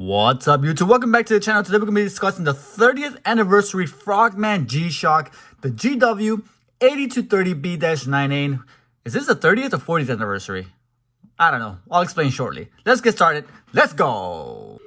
What's up, YouTube? Welcome back to the channel. Today we're going to be discussing the 30th anniversary Frogman G-Shock, the GW-8230B-9A. Is this the 30th or 40th anniversary? I don't know. I'll explain shortly. Let's get started. Let's go!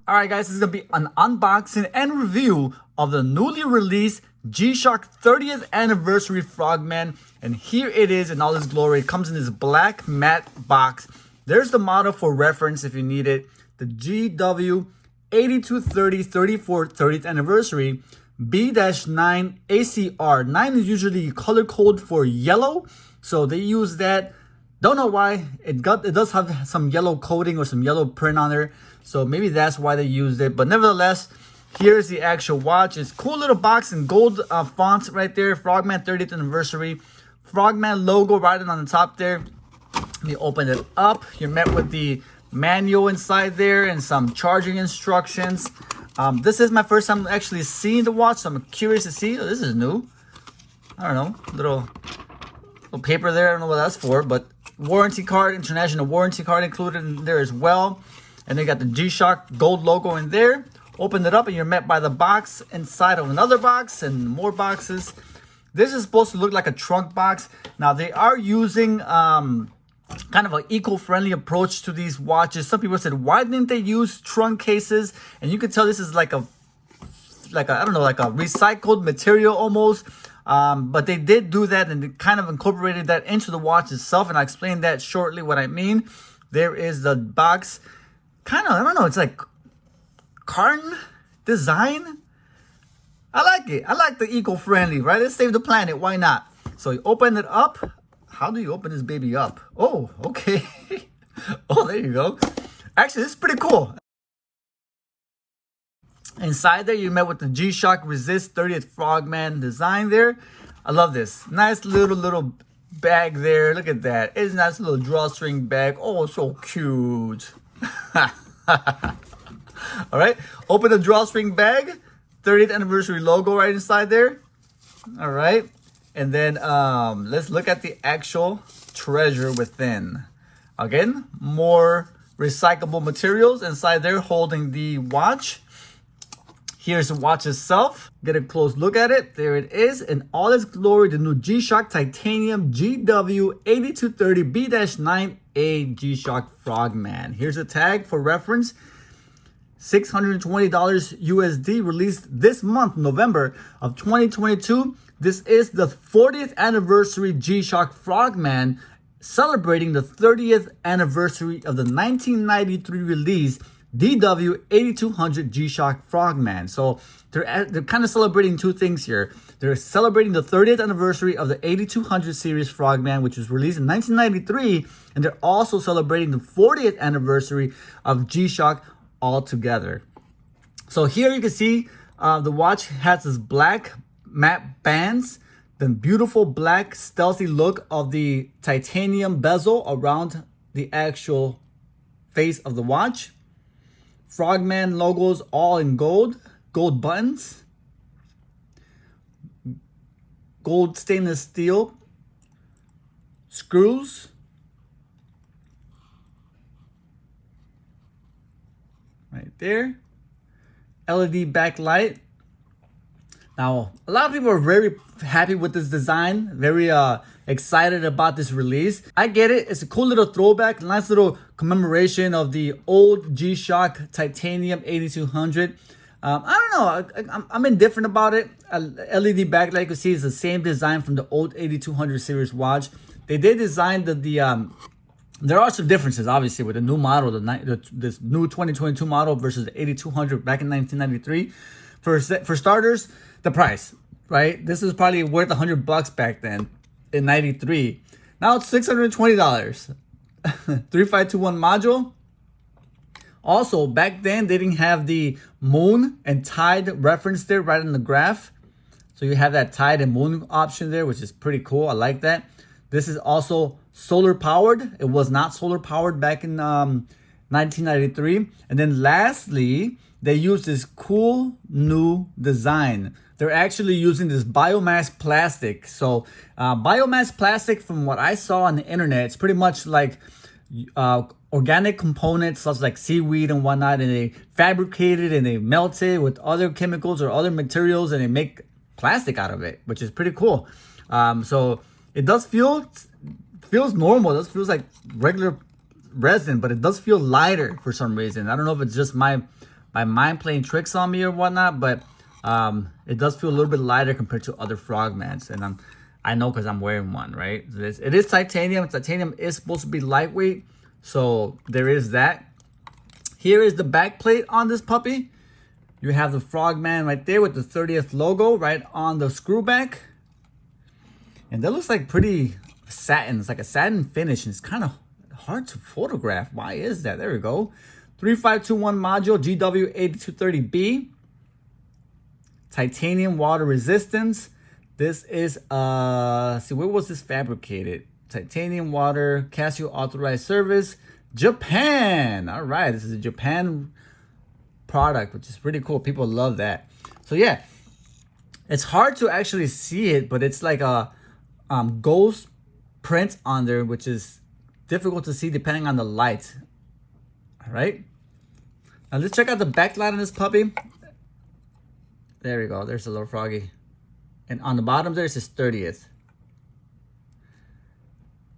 Alright guys, this is going to be an unboxing and review of the newly released G-Shock 30th Anniversary Frogman. And here it is in all its glory. It comes in this black matte box. There's the model for reference if you need it. The GW-8230 30th Anniversary B-9 ACR. 9 is usually color code for yellow, so they use that. Don't know why. It does have some yellow coating or some yellow print on there, so maybe that's why they used it. But nevertheless, here's the actual watch. It's cool little box in gold fonts right there. Frogman 30th Anniversary. Frogman logo right on the top there. Let me open it up. You're met with the manual inside there and some charging instructions. This is my first time actually seeing the watch, so I'm curious to see. Oh, this is new. I don't know. Little paper there. I don't know what that's for, but warranty card, international warranty card included in there as well. And they got the G-Shock gold logo in there. Open it up and you're met by the box inside of another box and more boxes. This is supposed to look like a trunk box. Now they are using kind of an eco-friendly approach to these watches. Some people said, why didn't they use trunk cases? And you can tell this is like a I don't know, like a recycled material almost. But they did do that and they kind of incorporated that into the watch itself. And I'll explain that shortly what I mean. There is the box. Kind of, I don't know, it's like carton design. I like it. I like the eco-friendly, right? Let's save the planet. Why not? So you open it up. How do you open this baby up? Oh, okay. Oh, there you go. Actually, this is pretty cool. Inside there, you met with the G-Shock Resist 30th Frogman design there. I love this. Nice little bag there. Look at that. It's a nice little drawstring bag. Oh, so cute. All right, open the drawstring bag. 30th anniversary logo right inside there. All right, and then let's look at the actual treasure within. Again, more recyclable materials inside there holding the watch. Here's the watch itself. Get a close look at it. There it is in all its glory. The new G-Shock Titanium GW-8230B-9A G-Shock Frogman. Here's a tag for reference. $620 USD, released this month, November of 2022. This is the 40th anniversary G-Shock Frogman, celebrating the 30th anniversary of the 1993 release GW-8230 G-Shock Frogman. So they're kind of celebrating two things here. They're celebrating the 30th anniversary of the 8200 series Frogman, which was released in 1993, and they're also celebrating the 40th anniversary of G-Shock all together. So here you can see the watch has this black matte bands, the beautiful black stealthy look of the titanium bezel around the actual face of the watch. Frogman logos all in gold buttons, gold stainless steel screws, right there, LED backlight. Now, a lot of people are very happy with this design, very excited about this release. I get it. It's a cool little throwback, nice little commemoration of the old G-Shock Titanium 8200. I don't know. I'm indifferent about it. LED backlight, you can see, is the same design from the old 8200 series watch. They did design there are some differences, obviously, with the new model, this new 2022 model versus the 8200 back in 1993. For starters, the price, right? This is probably worth $100 back then in 93. Now it's $620. 3521 module. Also, back then they didn't have the moon and tide reference there right in the graph. So you have that tide and moon option there, which is pretty cool. I like that. This is also solar powered. It was not solar powered back in 1993. And then lastly, they used this cool new design. They're actually using this biomass plastic. So biomass plastic, from what I saw on the internet, it's pretty much like organic components such like seaweed and whatnot, and they fabricate it and they melt it with other chemicals or other materials, and they make plastic out of it, which is pretty cool. So it does feels normal. It does feels like regular resin, but it does feel lighter for some reason. I don't know if it's just my mind playing tricks on me or whatnot, but it does feel a little bit lighter compared to other Frogmans, and I know because I'm wearing one, right? It is titanium. Titanium is supposed to be lightweight, so there is that. Here is the back plate on this puppy. You have the Frogman right there with the 30th logo right on the screw back. And that looks like pretty satin. It's like a satin finish, and it's kind of hard to photograph. Why is that? There we go. 3521 module, GW8230B. Titanium water resistance. This is, see, where was this fabricated? Titanium water, Casio authorized service, Japan. All right, this is a Japan product, which is pretty cool. People love that. So yeah, it's hard to actually see it, but it's like a ghost print on there, which is difficult to see depending on the light. All right, now let's check out the backlight on this puppy. There we go. There's a little froggy. And on the bottom there, it says 30th.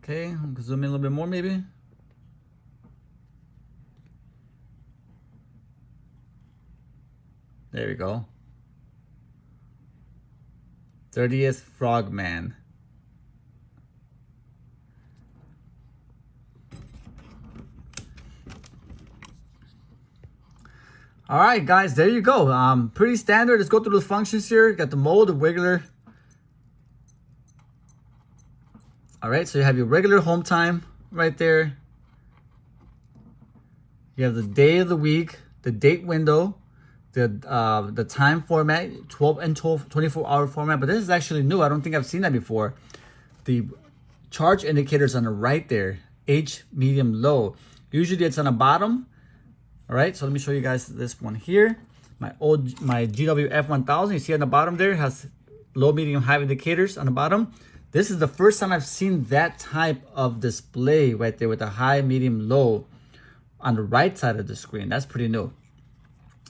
Okay, I'm gonna zoom in a little bit more maybe. There we go. 30th Frogman. All right, guys, there you go. Pretty standard. Let's go through the functions here. Got the mode, the regular. All right, so you have your regular home time right there. You have the day of the week, the date window, the time format, 12 and 24-hour format. But this is actually new. I don't think I've seen that before. The charge indicators on the right there, H, medium, low. Usually it's on the bottom. All right, so let me show you guys this one here. My GW F1000, you see on the bottom there, it has low, medium, high indicators on the bottom. This is the first time I've seen that type of display right there with the high, medium, low on the right side of the screen. That's pretty new.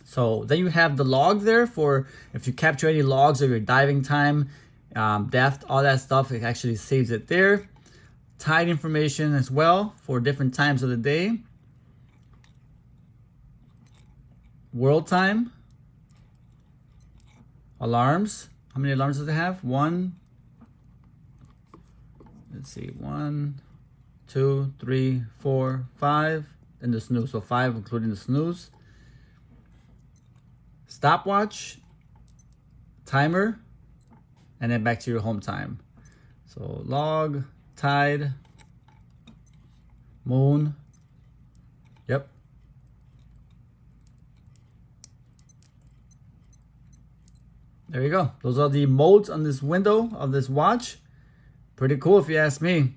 So then you have the log there for if you capture any logs of your diving time, depth, all that stuff, it actually saves it there. Tide information as well for different times of the day. World time, alarms. How many alarms does it have? One. Let's see, 1, 2, 3, 4, 5, and the snooze. So 5, including the snooze. Stopwatch, timer, and then back to your home time. So log, tide, moon. Yep. There you go. Those are the modes on this window of this watch. Pretty cool if you ask me.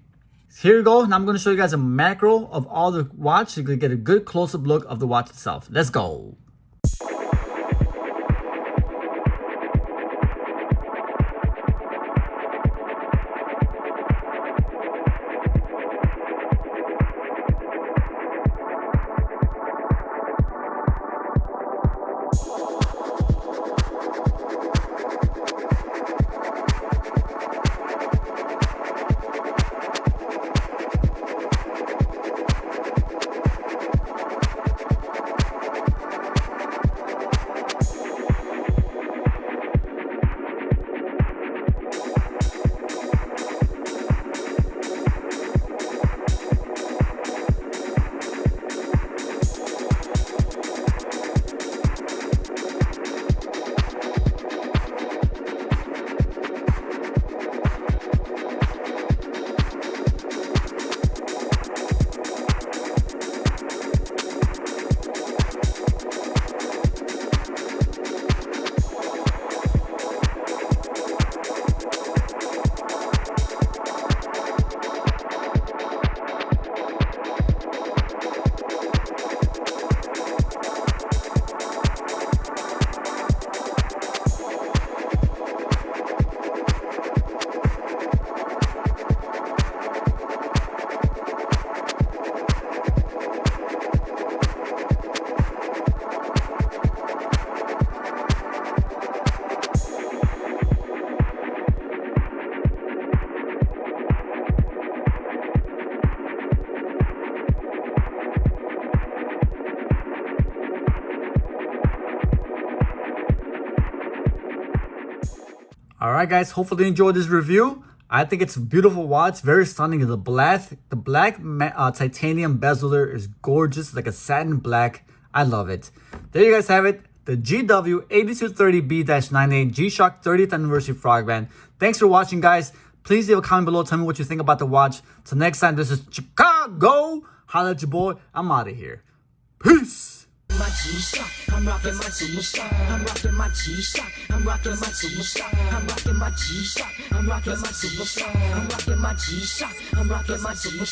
Here you go. Now I'm going to show you guys a macro of all the watch so you can get a good close-up look of the watch itself. Let's go. All right, guys. Hopefully you enjoyed this review. I think it's a beautiful watch, very stunning. The black titanium bezeler is gorgeous, like a satin black. I love it. There you guys have it. The GW-8230B-9A G-Shock 30th Anniversary Frogman. Thanks for watching, guys. Please leave a comment below. Tell me what you think about the watch. Till next time, this is Chicago. Holla at your boy. I'm out of here. Peace. My G-Shock, I'm rocking my G-Shock, I'm rocking my G-Shock, I'm rocking my G-Shock, I'm rocking my G-Shock, I'm rocking my G-Shock, I'm rocking my G-Shock, I'm rocking my G-Shock.